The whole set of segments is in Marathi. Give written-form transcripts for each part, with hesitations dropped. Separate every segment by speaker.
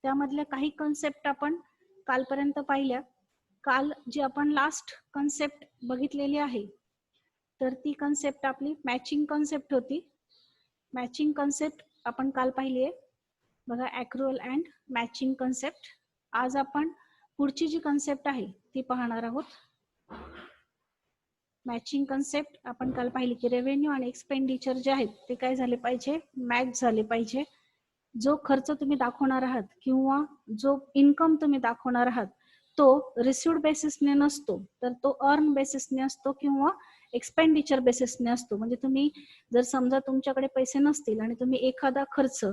Speaker 1: त्यामधल्या काही कन्सेप्ट आपण कालपर्यंत पाहिल्या. काल जी आपण लास्ट कन्सेप्ट बघितलेली आहे तर ती कन्सेप्ट आपली मॅचिंग कन्सेप्ट होती. मॅचिंग कन्सेप्ट आपण काल पाहिली आहे बघा, ॲक्रुअल अँड मॅचिंग कन्सेप्ट. आज आपण पुढची जी कन्सेप्ट आहे ती पाहणार आहोत. मॅचिंग कन्सेप्ट आपण काल पाहिली की रेव्हेन्यू आणि एक्सपेंडिचर जे आहेत ते काय झाले पाहिजे, मॅच झाले पाहिजे. जो खर्च तुम्ही दाखवणार आहात किंवा जो इन्कम तुम्ही दाखवणार आहात तो रिसिव्ड बेसिसने नसतो, तर तो अर्न बेसिसने असतो किंवा एक्सपेंडिचर बेसिसने असतो. म्हणजे तुम्ही जर समजा तुमच्याकडे पैसे नसतील आणि तुम्ही एखादा खर्च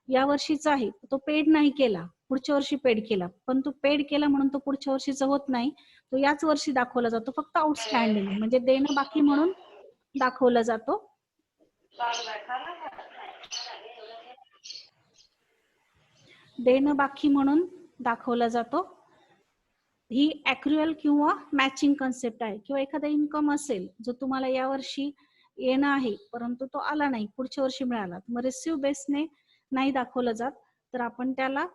Speaker 1: या वर्षीचा आहे तो पेड नाही केला, पुढच्या वर्षी पेड केला, पण तो पेड केला म्हणून तो पुढच्या वर्षीचा होत नाही, तो याच वर्षी दाखवला जातो फक्त आउटस्टँडिंग, म्हणजे देणं बाकी म्हणून दाखवला जातो. देणं बाकी म्हणून दाखवला जातो. ही ॲक्रुअल किंवा मॅचिंग कन्सेप्ट आहे. किंवा एखादा इन्कम असेल जो तुम्हाला या वर्षी येणं आहे परंतु तो आला नाही, पुढच्या वर्षी मिळाला, मग रिसिव्ह बेसने नाही दाखवलं जात, तर आपण त्याला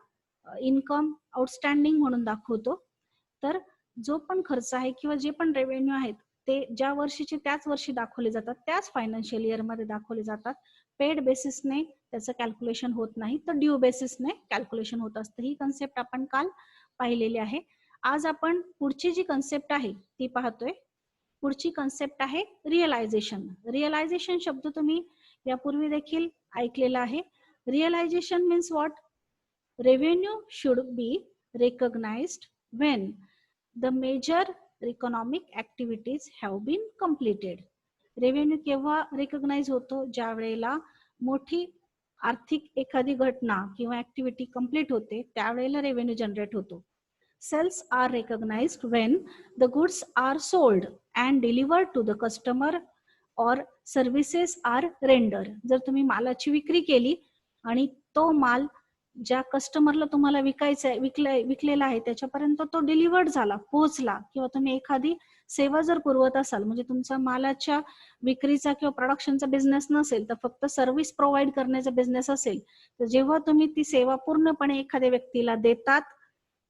Speaker 1: इन्कम आउटस्टँडिंग म्हणून दाखवतो. तर जो पण खर्च आहे किंवा जे पण रेव्हेन्यू आहेत ते ज्या वर्षीचे त्याच वर्षी दाखवले जातात, त्याच फायनान्शियल इयर मध्ये दाखवले जातात. पेड बेसिसने त्याचं कॅल्क्युलेशन होत नाही, तर ड्यू बेसिसने कॅल्क्युलेशन होत असतं. ही कन्सेप्ट आपण काल पाहिलेली आहे. आज आपण पुढची जी कन्सेप्ट आहे ती पाहतोय. पुढची कन्सेप्ट आहे रिअलायझेशन. रिअलायझेशन शब्द तुम्ही यापूर्वी देखील ऐकलेला आहे. Realization means what? Revenue should be recognized when the major economic activities have been completed. Revenue केव्हा रिकॉग्नाइज होतो? ज्या वेळेला मोठी आर्थिक एखादी घटना किंवा ऍक्टिव्हिटी कंप्लीट होते त्यावेळेला रेव्हेन्यू जनरेट होतो. Sales are recognized when the goods are sold and delivered to the customer or services are rendered. जर तुम्ही मालाची विक्री केली आणि तो माल ज्या कस्टमरला तुम्हाला विकायचा आहे, विकलेला आहे त्याच्यापर्यंत तो डिलिव्हर्ड झाला, पोहोचला, किंवा तुम्ही एखादी सेवा जर पुरवत असाल, म्हणजे तुमचा मालाच्या विक्रीचा किंवा प्रोडक्शनचा बिझनेस नसेल तर फक्त सर्व्हिस प्रोव्हाइड करण्याचा बिझनेस असेल, तर जेव्हा तुम्ही ती सेवा पूर्णपणे एखाद्या व्यक्तीला देतात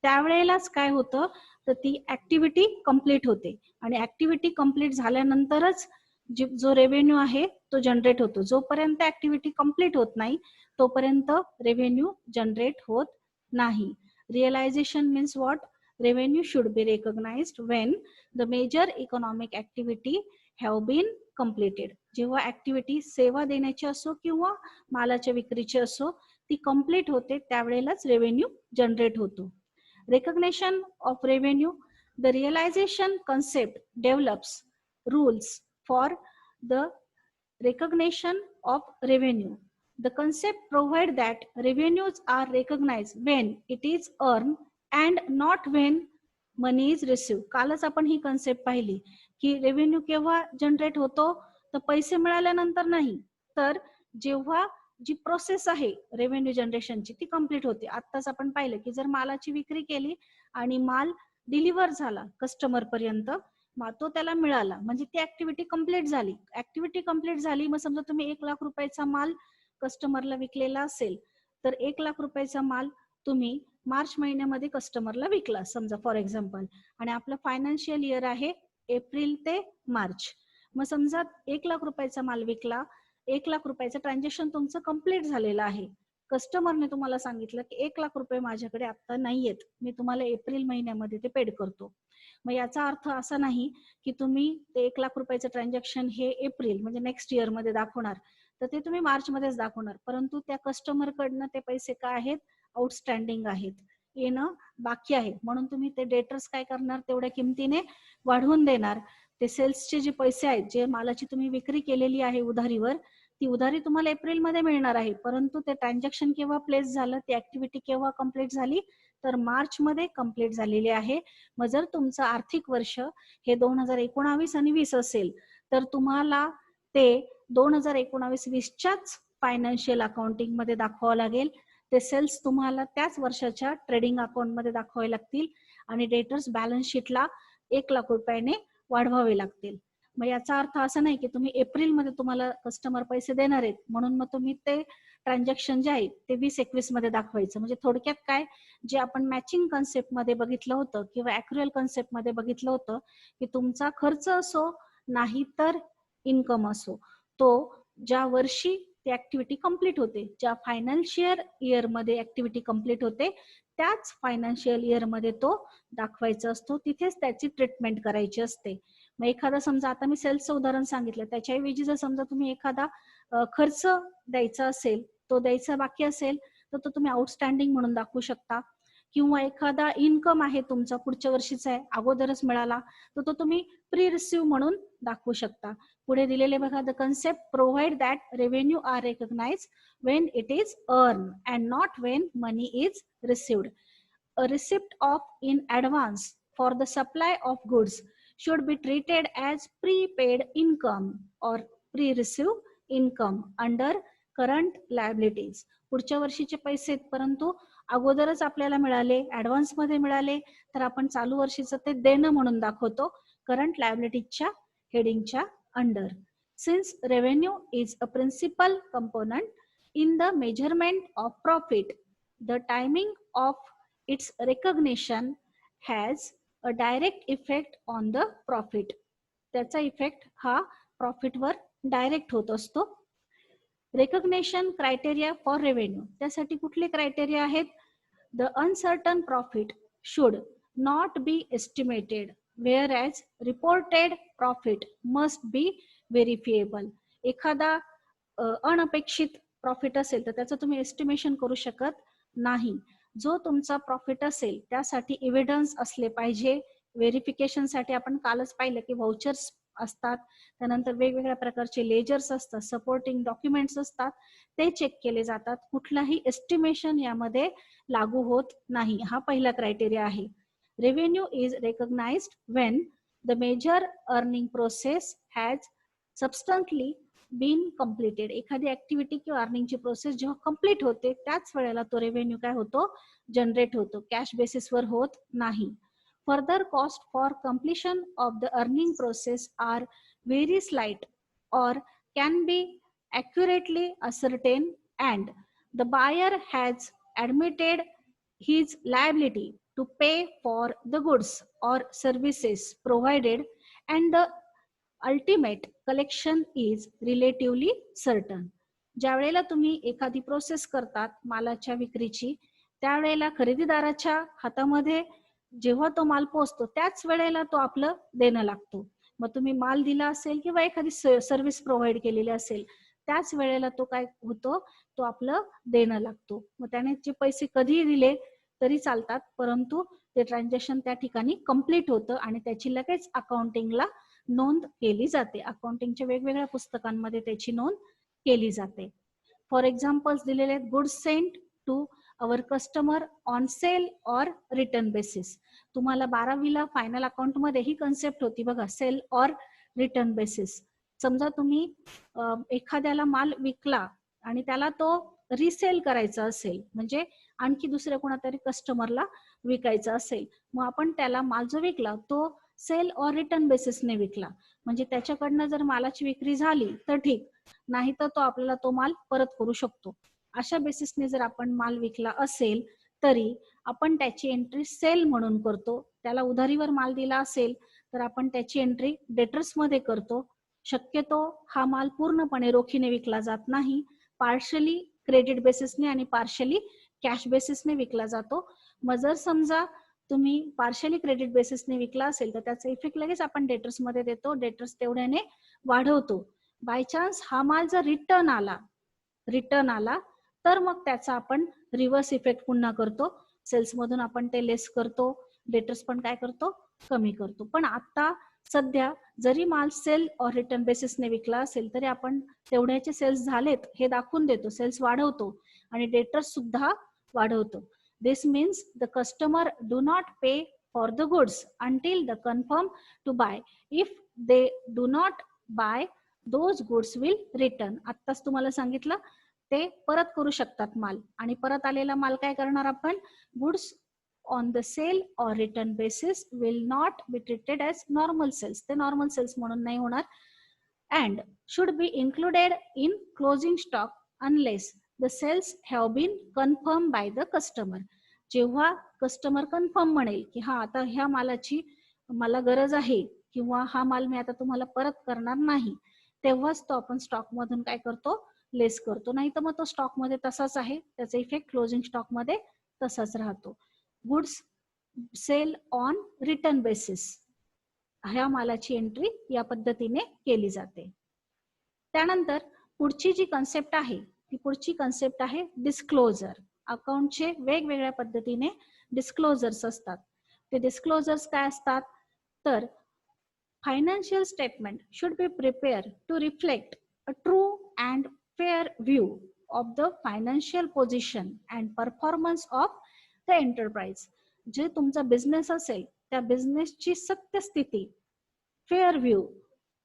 Speaker 1: त्यावेळेलाच काय होतं, तर ती ऍक्टिव्हिटी कंप्लीट होते. आणि ऍक्टिव्हिटी कंप्लीट झाल्यानंतरच जो रेव्हेन्यू आहे तो जनरेट होतो. जोपर्यंत ऍक्टिव्हिटी कंप्लीट होत नाही तोपर्यंत रेव्हेन्यू जनरेट होत नाही. Realization means what? Revenue should be recognized when the major economic activity have been completed. जेव्हा ऍक्टिव्हिटी सेवा देण्याची असो किंवा मालाच्या विक्रीची असो ती कंप्लीट होते त्यावेळेलाच रेव्हेन्यू जनरेट होतो. Recognition of revenue. The realization concept develops rules for the recognition of revenue. The concept provides that revenues are recognized when it is earned and not when money is received. कालच आपण ही कन्सेप्ट पाहिली की रेव्हेन्यू केव्हा जनरेट होतो, तर पैसे मिळाल्यानंतर नाही, तर जेव्हा जी प्रोसेस आहे रेव्हेन्यू जनरेशनची ती कंप्लीट होते. आत्ताच आपण पाहिलं की जर मालाची विक्री केली आणि माल डिलिव्हर झाला कस्टमर पर्यंत, तो त्याला मिळाला, म्हणजे ती ऍक्टिव्हिटी कंप्लीट झाली. ऍक्टिव्हिटी कंप्लीट झाली, मग समजा तुम्ही 1 लाख रुपयाचा माल कस्टमरला विकलेला असेल तर 1 लाख रुपयाचा माल तुम्ही मार्च महिन्यामध्ये कस्टमरला विकला समजा फॉर एक्झाम्पल, आणि आपलं फायनान्शियल इयर आहे एप्रिल ते मार्च. मग समजा 1 लाख रुपयाचा माल विकला, 1 लाख रुपयाचं ट्रान्झॅक्शन तुमचं कंप्लीट झालेलं आहे. कस्टमरने तुम्हाला सांगितलं की 1 लाख रुपये माझ्याकडे आता नाहीयेत, मी तुम्हाला एप्रिल महिन्यामध्ये ते पेड करतो. मग याचा अर्थ असा नाही की तुम्ही ते 1 लाख रुपयाचं ट्रान्झॅक्शन हे एप्रिल म्हणजे नेक्स्ट इयर मध्ये दाखवणार, तर ते तुम्ही मार्च मध्येच दाखवणार, परंतु त्या कस्टमर कडनं ते पैसे काय आहेत? आउटस्टँडिंग आहेत, येणं बाकी आहे, म्हणून तुम्ही ते डेटर्स काय करणार? तेवढ्या किमतीने वाढवून देणार. ते सेल्सचे जे पैसे आहेत, जे मालाची तुम्ही विक्री केलेली आहे उधारीवर, ती उधारी तुम्हाला एप्रिल मध्ये मिळणार आहे, परंतु ते ट्रान्झॅक्शन केव्हा प्लेस झालं, ती ऍक्टिव्हिटी केव्हा कंप्लीट झाली, तर मार्च मध्ये कंप्लीट झालेली आहे. मग जर तुमचं आर्थिक वर्ष हे 2019 आणि 20 असेल तर तुम्हाला ते 2019-20च्याच फायनान्शियल अकाउंटिंग मध्ये दाखवावं लागेल. ते सेल्स तुम्हाला त्याच वर्षाच्या ट्रेडिंग अकाउंट मध्ये दाखवावे लागतील आणि डेटर्स बॅलन्स शीटला 1 लाख रुपयाने वाढवावे लागतील. मग याचा अर्थ असा नाही की तुम्ही एप्रिल मध्ये तुम्हाला कस्टमर पैसे देणार आहेत म्हणून मग तुम्ही ते ट्रान्झॅक्शन जे आहे ते 20-21 मध्ये दाखवायचं. म्हणजे थोडक्यात काय, जे आपण मॅचिंग कन्सेप्ट मध्ये बघितलं होतं किंवा ऍक्रुअल कन्सेप्ट मध्ये बघितलं होतं की तुमचा खर्च असो नाही तर इन्कम असो, तो ज्या वर्षी ती ऍक्टिव्हिटी कम्प्लीट होते, ज्या फायनान्शियल इयर मध्ये ऍक्टिव्हिटी कम्प्लीट होते, त्याच फायनान्शियल इयर मध्ये तो दाखवायचा असतो. तिथेच त्याची ट्रीटमेंट करायची असते. मग एखादा समजा, आता मी सेल्सचं उदाहरण सांगितलं, त्याच्याऐवजी जर समजा तुम्ही एखादा खर्च द्यायचा असेल, तो द्यायचा बाकी असेल, तर तो तुम्ही आउटस्टँडिंग म्हणून दाखवू शकता. किंवा एखादा इन्कम आहे तुमचा पुढच्या वर्षीचा आहे, अगोदरच मिळाला, तर तो तुम्ही प्री रिसिव्ह म्हणून दाखवू शकता. पुढे दिलेले बघा, the concept provide that revenue are recognize when it is earn and not when money is received. A receipt of in advance for the supply of goods should be treated as prepaid income or pre-received income under current liabilities. पुढच्या वर्षीचे पैसे परंतु अगोदरच आपल्याला मिळाले, ऍडव्हान्स मध्ये मिळाले, तर आपण चालू वर्षीचं ते देणं म्हणून दाखवतो करंट लायबिलिटीजच्या हेडिंगच्या under. Since revenue is a principal component in the measurement of profit, the timing of its recognition has a direct effect on the profit. त्याचा इफेक्ट हा प्रॉफिट वर डायरेक्ट होत असतो. रेकग्नेशन क्रायटेरिया फॉर रेव्हेन्यू, त्यासाठी कुठले क्रायटेरिया आहेत? The uncertain profit should not be estimated whereas reported profit must be verifiable. एखादा अनपेक्षित प्रॉफिट असेल तर त्याचं तुम्ही एस्टिमेशन करू शकत नाही. जो तुमचा प्रॉफिट असेल त्यासाठी एव्हिडन्स असले पाहिजे. व्हेरिफिकेशन साठी आपण कालच पाहिलं की व्हाउचर्स असतात, त्यानंतर वेगवेगळ्या प्रकारचे लेजर्स असतात, सपोर्टिंग डॉक्युमेंट्स असतात, ते चेक केले जातात. कुठलाही एस्टिमेशन यामध्ये लागू होत नाही. हा पहिला क्रायटेरिया आहे. Revenue is recognised when the major earning process has substantially been completed. एखादी ऍक्टिव्हिटी किंवा अर्निंगची प्रोसेस जेव्हा कम्प्लीट होते त्याच वेळेला तो रेव्हेन्यू काय होतो? जनरेट होतो, कॅश बेसिसवर होत नाही. Further cost for completion of the earning process are very slight or can be accurately ascertained and the buyer has admitted his liability to pay for the goods or services provided and the ultimate collection is relatively certain. ज्या वेळेला तुम्ही एखादी प्रोसेस करतात मालाच्या विक्रीची, त्यावेळेला खरेदीदाराच्या हातामध्ये जेव्हा तो माल पोहोचतो त्याच वेळेला तो आपलं देणं लागतो. मग तुम्ही माल दिला असेल किंवा एखादी सर्व्हिस प्रोव्हाइड केलेली असेल त्याच वेळेला तो काय होतो? तो आपलं देणं लागतो. मग त्याने जे पैसे कधीही दिले तरी चालतात, परंतु ते ट्रान्झॅक्शन त्या ठिकाणी कम्प्लीट होतं आणि त्याची लगेच अकाउंटिंगला नोंद केली जाते. अकाउंटिंगच्या वेगवेगळ्या पुस्तकांमध्ये त्याची नोंद केली जाते. फॉर एक्झाम्पल्स दिलेले आहेत, goods sent to our customer on sale or return basis. तुम्हाला 12वीला फायनल अकाउंट मध्ये ही कन्सेप्ट होती बघा, सेल ऑर रिटर्न बेसिस. समजा तुम्ही एखाद्याला माल विकला आणि त्याला तो रिसेल करायचा असेल, म्हणजे आणखी दुसऱ्या कोणातरी कस्टमरला विकायचा असेल, मग आपण त्याला माल जो विकला तो सेल ऑर रिटर्न बेसिसने विकला. म्हणजे त्याच्याकडनं जर मालाची विक्री झाली तर ठीक, नाही तर तो आपल्याला तो माल परत करू शकतो. अशा बेसिसने जर आपण माल विकला असेल तरी आपण त्याची एंट्री सेल म्हणून करतो. त्याला उधारीवर माल दिला असेल तर आपण त्याची एंट्री डेटर्स मध्ये करतो. शक्यतो हा माल पूर्णपणे रोखीने विकला जात नाही, पार्शली क्रेडिट बेसिसने आणि पार्शली कॅश बेसिसने विकला जातो. मग जर समजा तुम्ही पार्शली क्रेडिट बेसिसने विकला असेल तर त्याचा इफेक्ट लगेच आपण डेटर्स मध्ये देतो, डेटर्स तेवढ्याने वाढवतो. बाय चान्स हा माल जर रिटर्न आला तर मग त्याचा आपण रिव्हर्स इफेक्ट पुन्हा करतो. सेल्स मधून आपण ते लेस करतो, डेटर्स पण काय करतो? कमी करतो. पण आता सध्या जरी माल सेल और रिटर्न बेसिसने विकला असेल तरी आपण तेवढ्याचे सेल्स झालेत हे दाखवून देतो, सेल्स वाढवतो आणि डेटर्स सुद्धा वाढवतो. This means the customer do not pay for the goods until the confirm to buy. If they do not buy those goods will return. आत्ताच तुम्हाला सांगितलं ते परत करू शकतात माल, आणि परत आलेला माल काय करणार आपण? Goods on the sale or return basis will not be treated as normal sales. ते नॉर्मल सेल्स म्हणून नाही होणार. And should be included in closing stock unless the sales have been confirm by the customer. जेव्हा कस्टमर कन्फर्म म्हणेल की हा आता ह्या मालाची मला गरज आहे किंवा हा माल मी आता तुम्हाला परत करणार नाही, तेव्हाच तो आपण स्टॉक मधून काय करतो, लेस करतो. नाही तर मग तो स्टॉक मध्ये तसाच आहे, त्याचा इफेक्ट क्लोजिंग स्टॉक मध्ये तसाच राहतो. Goods sale on return basis, ह्या मालाची एंट्री या पद्धतीने केली जाते. त्यानंतर पुढची जी कन्सेप्ट आहे ती पुढची कन्सेप्ट आहे डिस्क्लोजर. अकाउंटचे वेगवेगळ्या पद्धतीने डिस्क्लोजर्स असतात. ते डिस्क्लोजर्स काय असतात तर financial statement should be prepared to reflect a true and fair view of the financial position and performance of the enterprise. जे तुमचा बिझनेस असेल त्या बिझनेसची सत्यस्थिती, फेअर व्ह्यू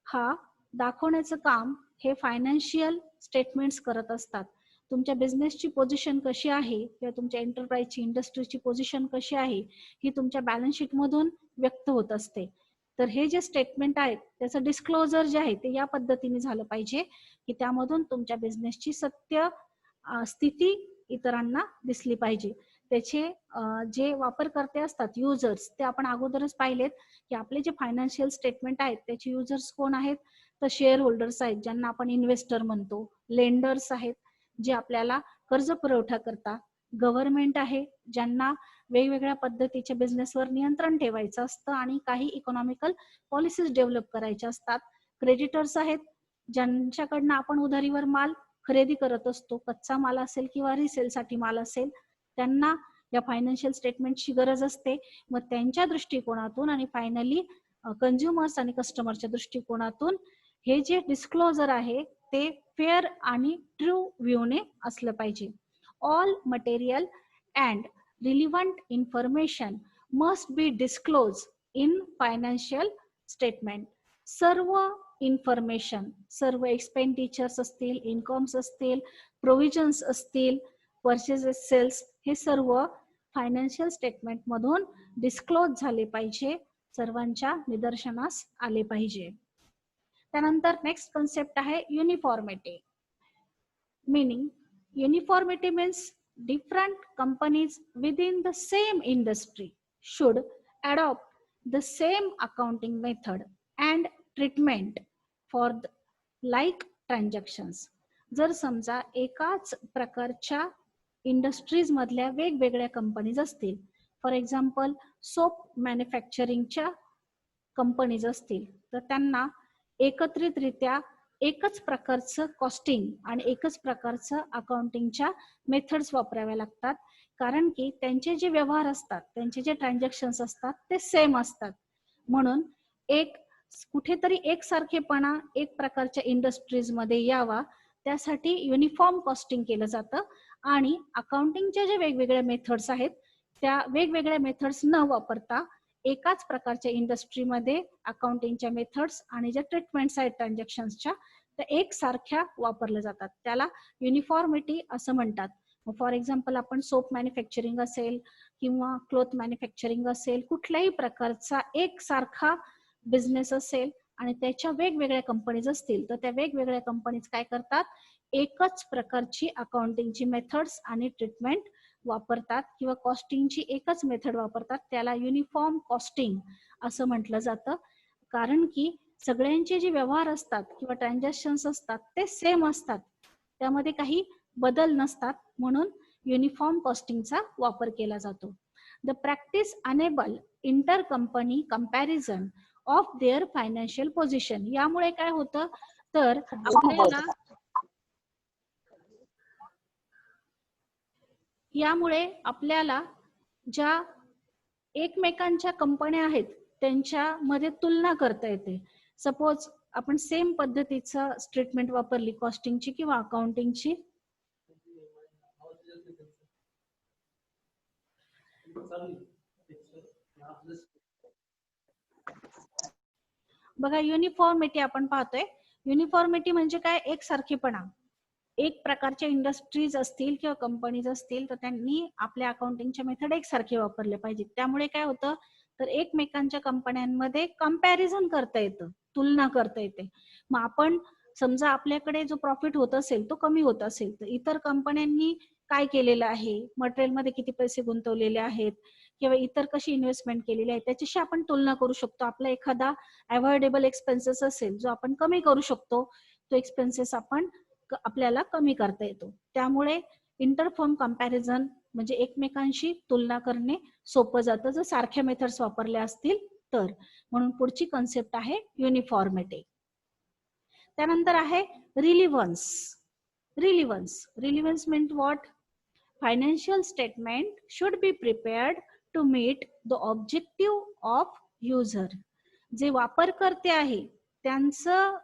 Speaker 1: हा दाखवण्याचं काम हे फायनान्शियल स्टेटमेंट्स करत असतात. तुमच्या बिझनेसची पोझिशन कशी आहे किंवा तुमच्या एंटरप्राइजची, इंडस्ट्रीची पोझिशन कशी आहे ही तुमच्या बॅलन्स शीट मधून व्यक्त होत असते. तर हे जे स्टेटमेंट आहेत त्याचं डिस्क्लोजर जे आहे ते या पद्धतीने झालं पाहिजे की त्यामधून तुमच्या बिझनेसची सत्य स्थिती इतरांना दिसली पाहिजे. त्याचे जे वापरकर्ते असतात, युजर्स, ते आपण अगोदरच पाहिलेत की आपले जे फायनान्शियल स्टेटमेंट आहेत त्याचे युजर्स कोण आहेत तर शेअर होल्डर्स आहेत, ज्यांना आपण इन्व्हेस्टर म्हणतो. लेंडर्स आहेत जे आपल्याला कर्ज पुरवठा करतात. गव्हर्नमेंट आहे ज्यांना वेगवेगळ्या पद्धतीच्या बिझनेसवर नियंत्रण ठेवायचं असतं आणि काही इकॉनॉमिकल पॉलिसीज डेव्हलप करायच्या असतात. क्रेडिटर्स आहेत ज्यांच्याकडनं आपण उधारीवर माल खरेदी करत असतो, कच्चा माल असेल किंवा रिसेलसाठी माल असेल, त्यांना या फायनान्शियल स्टेटमेंटची गरज असते. मग त्यांच्या दृष्टिकोनातून आणि फायनली कंझ्युमर्स आणि कस्टमरच्या दृष्टिकोनातून हे जे डिस्क्लोजर आहे ते फेअर आणि ट्रू व्ह्यूने असलं पाहिजे. All material and relevant information must be disclosed in financial statement. सर्व इन्फॉर्मेशन, सर्व एक्सपेंडिचर्स असतील, इन्कम्स असतील, प्रोव्हिजन्स असतील, परचेसेस, सेल्स, हे सर्व फायनान्शियल स्टेटमेंट मधून डिस्क्लोज झाले पाहिजे, सर्वांच्या निदर्शनास आले पाहिजे. त्यानंतर नेक्स्ट कन्सेप्ट आहे uniformity. Meaning uniformity means different companies within the same industry should adopt the same accounting method and treatment for the like transactions. जर समजा एकाच प्रकारच्या इंडस्ट्रीज मधल्या वेगवेगळ्या कंपनीज असतील, फॉर एक्झाम्पल सोप मॅन्युफॅक्चरिंगच्या कंपनीज असतील, तर त्यांना एकत्रितरित्या एकच प्रकारचं कॉस्टिंग आणि एकच प्रकारचं अकाउंटिंगच्या मेथड्स वापराव्या लागतात. कारण की त्यांचे जे व्यवहार असतात, त्यांचे जे ट्रान्झॅक्शन्स असतात ते सेम असतात. म्हणून एक कुठेतरी एकसारखेपणा एक प्रकारच्या इंडस्ट्रीज मध्ये यावा त्यासाठी युनिफॉर्म कॉस्टिंग केलं जातं. आणि अकाउंटिंगचे जे वेगवेगळे मेथड्स आहेत त्या वेगवेगळ्या मेथड्स न वापरता एकाच प्रकारच्या इंडस्ट्रीमध्ये अकाउंटिंगच्या मेथड्स आणि ज्या ट्रीटमेंट्स आहेत ट्रान्झॅक्शन्सच्या त्या एकसारख्या वापरल्या जातात. त्याला युनिफॉर्मिटी असं म्हणतात. फॉर एक्झाम्पल आपण सोप मॅन्युफॅक्चरिंग असेल किंवा क्लोथ मॅन्युफॅक्चरिंग असेल, कुठल्याही प्रकारचा एकसारखा बिझनेस असेल आणि त्याच्या वेगवेगळ्या कंपनीज असतील, तर त्या वेगवेगळ्या कंपनीज काय करतात, एकच प्रकारची अकाउंटिंगची मेथड्स आणि ट्रीटमेंट वापरतात किंवा कॉस्टिंगची एकच मेथड वापरतात. त्याला युनिफॉर्म कॉस्टिंग असं म्हटलं जातं. कारण की सगळ्यांचे जे व्यवहार असतात किंवा ट्रान्झॅक्शन्स असतात ते सेम असतात, त्यामध्ये काही बदल नसतात, म्हणून युनिफॉर्म कॉस्टिंगचा वापर केला जातो. The practice enable inter company comparison of their financial position. यामुळे काय होतं तर आपल्याला ज्या एकमेकांच्या कंपन्या आहेत त्यांच्यामध्ये तुलना करता येते. सपोज आपण सेम पद्धतीचं स्टेटमेंट वापरली कॉस्टिंगची किंवा अकाउंटिंगची, बघा युनिफॉर्मिटी आपण पाहतोय. युनिफॉर्मिटी म्हणजे काय, एकसारखेपणा. एक प्रकारच्या इंडस्ट्रीज असतील किंवा कंपनीज असतील तर त्यांनी आपल्या अकाउंटिंगच्या मेथड एकसारखे वापरले पाहिजे. त्यामुळे काय होतं तर एकमेकांच्या कंपन्यांमध्ये कंपॅरिझन करता येतं, तुलना करता येते. मग आपण समजा आपल्याकडे जो प्रॉफिट होत असेल तो कमी होत असेल तर इतर कंपन्यांनी काय केलेलं आहे, मटेरियलमध्ये किती पैसे गुंतवलेले आहेत किंवा इतर कशी इन्व्हेस्टमेंट केलेली आहे त्याच्याशी आपण तुलना करू शकतो. आपला एखादा अवॉइडेबल एक्सपेन्सेस असेल जो आपण कमी करू शकतो, तो एक्सपेन्सेस आपल्याला कमी करता येतो. त्यामुळे इंटरफर्म कंपॅरिझन म्हणजे एकमेकांशी तुलना करणे सोपं जातं जर सारख्या मेथड्स वापरल्या असतील तर. म्हणून पुढची कन्सेप्ट आहे युनिफॉर्मिटी. त्यानंतर आहे relevance. Relevance means what? Financial statement should be prepared to meet the objective of user. जे वापरकर्ते आहे त्यांचं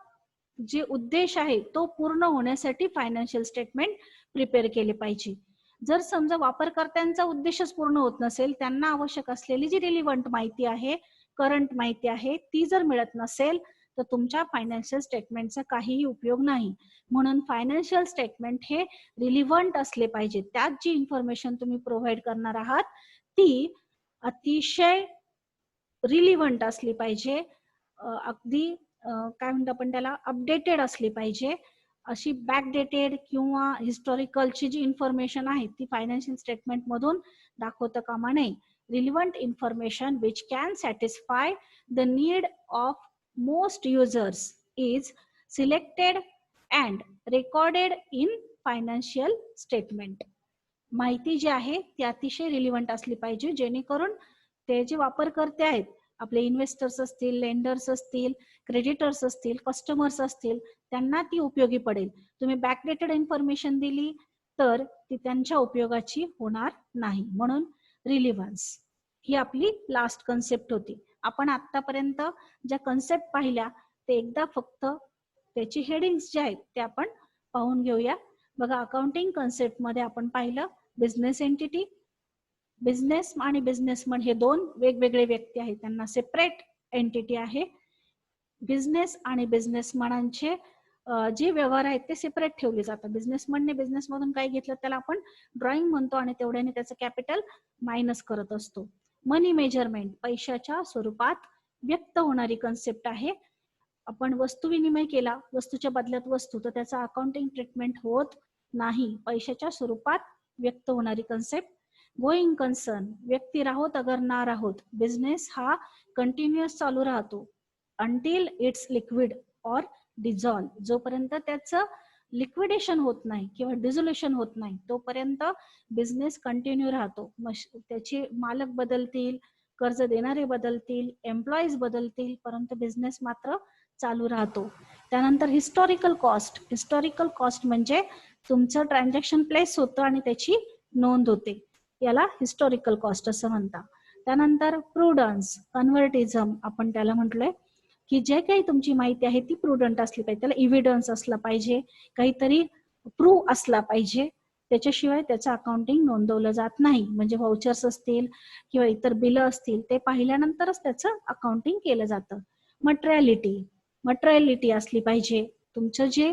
Speaker 1: जे उद्देश आहे तो पूर्ण होण्यासाठी फायनान्शियल स्टेटमेंट प्रिपेअर केले पाहिजे. जर समजा वापरकर्त्यांचा उद्देशच पूर्ण होत नसेल, त्यांना आवश्यक असलेली जी रिलिव्हंट माहिती आहे, करंट माहिती आहे ती जर मिळत नसेल तर तुमच्या फायनान्शियल स्टेटमेंटचा काहीही उपयोग नाही. म्हणून फायनान्शियल स्टेटमेंट हे रिलिव्हंट असले पाहिजे. त्यात जी इन्फॉर्मेशन तुम्ही प्रोव्हाइड करणार आहात ती अतिशय रिलिव्हंट असली पाहिजे, अगदी काय म्हणतो आपण त्याला अपडेटेड असली पाहिजे. अशी बॅकडेटेड किंवा हिस्टॉरिकलची जी इन्फॉर्मेशन आहे ती फायनान्शियल स्टेटमेंट मधून दाखवता कामा नये. Relevant information which can satisfy the need of most users is selected and recorded in financial statement. माहिती जी आहे ती अतिशय रिलिव्हंट असली पाहिजे जेणेकरून ते जे वापरकर्ते आहेत, आपले इन्व्हेस्टर्स असतील, लेंडर्स असतील, क्रेडिटर्स असतील, कस्टमर्स असतील, त्यांना ती उपयोगी पडेल. तुम्ही बॅकडेटेड इन्फॉर्मेशन दिली तर ती त्यांच्या उपयोगाची होणार नाही. म्हणून रिलिव्हन्स ही आपली लास्ट कन्सेप्ट होती. आपण आतापर्यंत ज्या कन्सेप्ट पाहिल्या ते एकदा फक्त त्याची हेडिंग्स जे आहेत ते आपण पाहून घेऊया. बघा, अकाउंटिंग कन्सेप्ट मध्ये आपण पाहिलं बिझनेस एंटिटी. बिझनेस आणि बिझनेसमन हे दोन वेगवेगळे व्यक्ती आहेत, त्यांना सेपरेट एंटिटी आहे. बिझनेस आणि बिझनेसमनांचे जे व्यवहार आहेत ते सेपरेट ठेवले जातात. बिझनेसमनने बिझनेसमधून काय घेतलं त्याला आपण ड्रॉइंग म्हणतो आणि तेवढ्याने त्याचं कॅपिटल मायनस करत असतो. मनी मेजरमेंट पैशाच्या स्वरूपात व्यक्त होणारी कन्सेप्ट आहे. आपण वस्तू विनिमय केला, वस्तूच्या बदल्यात वस्तू, तर त्याचा अकाउंटिंग ट्रीटमेंट होत नाही. पैशाच्या स्वरूपात व्यक्त होणारी कन्सेप्ट. गोईंग कन्सर्न व्यक्ती राहोत अगर ना राहोत, बिझनेस हा कंटिन्युअस चालू राहतो until it's liquid or dissolve. जोपर्यंत त्याचं लिक्विडेशन होत नाही किंवा डिझोल्युशन होत नाही तोपर्यंत बिझनेस कंटिन्यू राहतो. त्याचे मालक बदलतील, कर्ज देणारे बदलतील, एम्प्लॉईज बदलतील, परंतु बिझनेस मात्र चालू राहतो. त्यानंतर हिस्टॉरिकल कॉस्ट. हिस्टॉरिकल कॉस्ट म्हणजे तुमचं ट्रान्झॅक्शन प्लेस होतं आणि त्याची नोंद होते, याला हिस्टॉरिकल कॉस्ट असं म्हणतात. त्यानंतर प्रुडन्स, कन्व्हर्टिझम आपण त्याला म्हटलंय की जे काही तुमची माहिती आहे ती प्रुडंट असली पाहिजे, त्याला इव्हिडन्स असला पाहिजे, काहीतरी प्रूव्ह असला पाहिजे, त्याच्याशिवाय त्याचं अकाउंटिंग नोंदवलं जात नाही. म्हणजे व्हाउचर्स असतील किंवा इतर बिलं असतील ते पाहिल्यानंतरच त्याचं अकाउंटिंग केलं जातं. मटेरियलिटी असली पाहिजे. तुमचं जे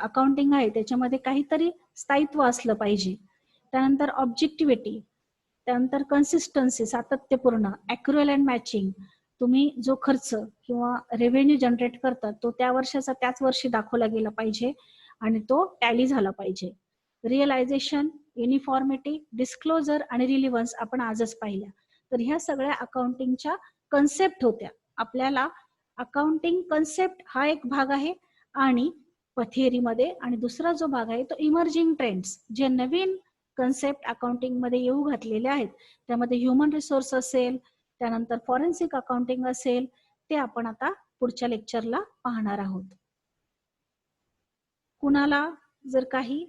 Speaker 1: अकाउंटिंग आहे त्याच्यामध्ये काहीतरी स्थायित्व असलं पाहिजे. त्यानंतर ऑब्जेक्टिव्हिटी, त्यानंतर कन्सिस्टन्सी सातत्यपूर्ण, ॲक्युरल अँड मॅचिंग. तुम्ही जो खर्च किंवा रेव्हेन्यू जनरेट करतात तो त्या वर्षाचा त्याच वर्षी दाखवला गेला पाहिजे आणि तो टॅली झाला पाहिजे. रिअलायझेशन, युनिफॉर्मिटी, डिस्क्लोजर आणि रिलिव्हन्स आपण आजच पाहिल्या. तर ह्या सगळ्या अकाउंटिंगच्या कन्सेप्ट होत्या. आपल्याला अकाउंटिंग कन्सेप्ट हा एक भाग आहे आणि थिअरीमध्ये, आणि दुसरा जो भाग आहे तो इमर्जिंग ट्रेंड्स, जे नवीन कन्सेप्ट अकाउंटिंग मध्ये येऊ घातलेले आहेत. त्यामध्ये ह्युमन रिसोर्स असेल, त्यानंतर फॉरेन्सिक अकाउंटिंग असेल, ते आपण आता पुढच्या लेक्चरला पाहणार आहोत. कुणाला जर काही